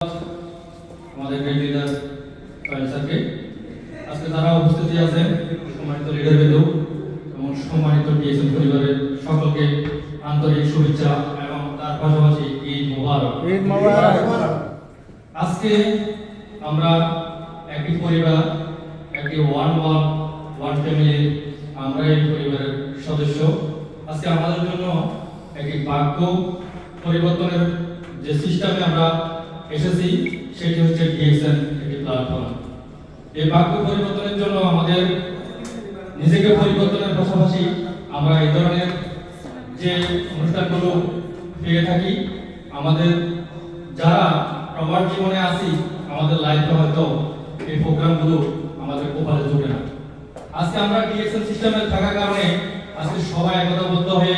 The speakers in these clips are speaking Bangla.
আমাদের গ্রেড লিডার স্যারকে আজকে যারা উপস্থিত আছেন সম্মানিত লিডারবৃন্দ এবং সম্মানিত ডিএসএম পরিবারের সকলকে আন্তরিক শুভেচ্ছা এবং তার পাশাপাশি ঈদ মোবারক। ঈদ মোবারক। আজকে আমরা একটি পরিবার, একটি ওয়ান ফ্যামিলি, আমরা এই পরিবারের সদস্য। আজকে আমাদের জন্য একটি ভাগ্য পরিবর্তনের যে সিস্টেমে আমরা এসেছি সেটি হচ্ছে ডিএক্সএন একটি প্ল্যাটফর্ম। এই ভাগ্য পরিবর্তনের জন্য আমাদের নিজেকে পরিবর্তনের পাশাপাশি আমরা এই ধরনের যে অনুষ্ঠানগুলো পেয়ে থাকি, আমাদের যারা প্রবাদ জীবনে আছি আমাদের লাইফে হয়তো এই প্রোগ্রামগুলো আমাদের কপালে জুটে না। আজকে আমরা ডিএক্সএন সিস্টেমে থাকার কারণে আজকে সবাই একতাবদ্ধ হয়ে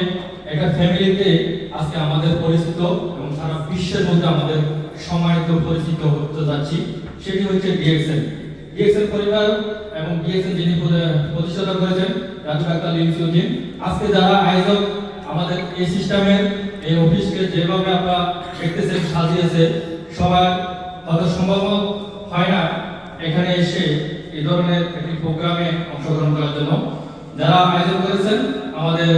একটা ফ্যামিলিতে আজকে আমাদের পরিচিত এবং সারা বিশ্বের মধ্যে আমাদের সম্মানিত পরিচিত হতে যাচ্ছি। সেটি হচ্ছে ডিএক্সএন পরিবার এবং ডিএক্সএন যিনি প্রতিষ্ঠাতা করেছেন ডাক্তার লিমসিউদ্দিন। আজকে যারা আয়োজক আমাদের এই সিস্টেমের এই অফিসকে যেভাবে আমরা দেখতেছেন সাজিয়েছে, সবার হয়তো সম্ভব হয় না এখানে এসে এই ধরনের একটি প্রোগ্রামে অংশগ্রহণ করার জন্য। যারা আয়োজন করেছেন আমাদের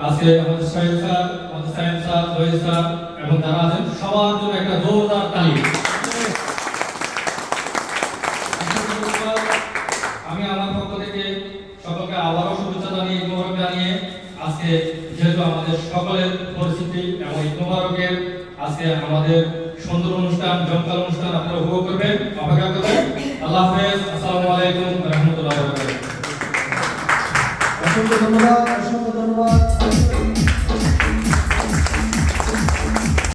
আজকে আমাদের সাহেব স্যার, আমাদের সাহেব স্যার, জহির স্যার এবং যারা আছেন সবার জন্য একটা জোরদার তালি। আমি আমার পক্ষ থেকে সকলকে আবারও শুভেচ্ছা জানিয়ে ঈদ মোবারক জানিয়ে আজকে যেহেতু আমাদের সকলের পরিস্থিতি এবং ঈদ মোবারকের আজকে আমাদের সুন্দর অনুষ্ঠান, জমকাল অনুষ্ঠান আপনারা উপভোগ করবেন, অপেক্ষা করবেন। আল্লাহ হাফেজ। আসসালামু আলাইকুম ওয়া রাহমাতুল্লাহি ওয়া বারাকাতুহু। অসংখ্য ধন্যবাদ।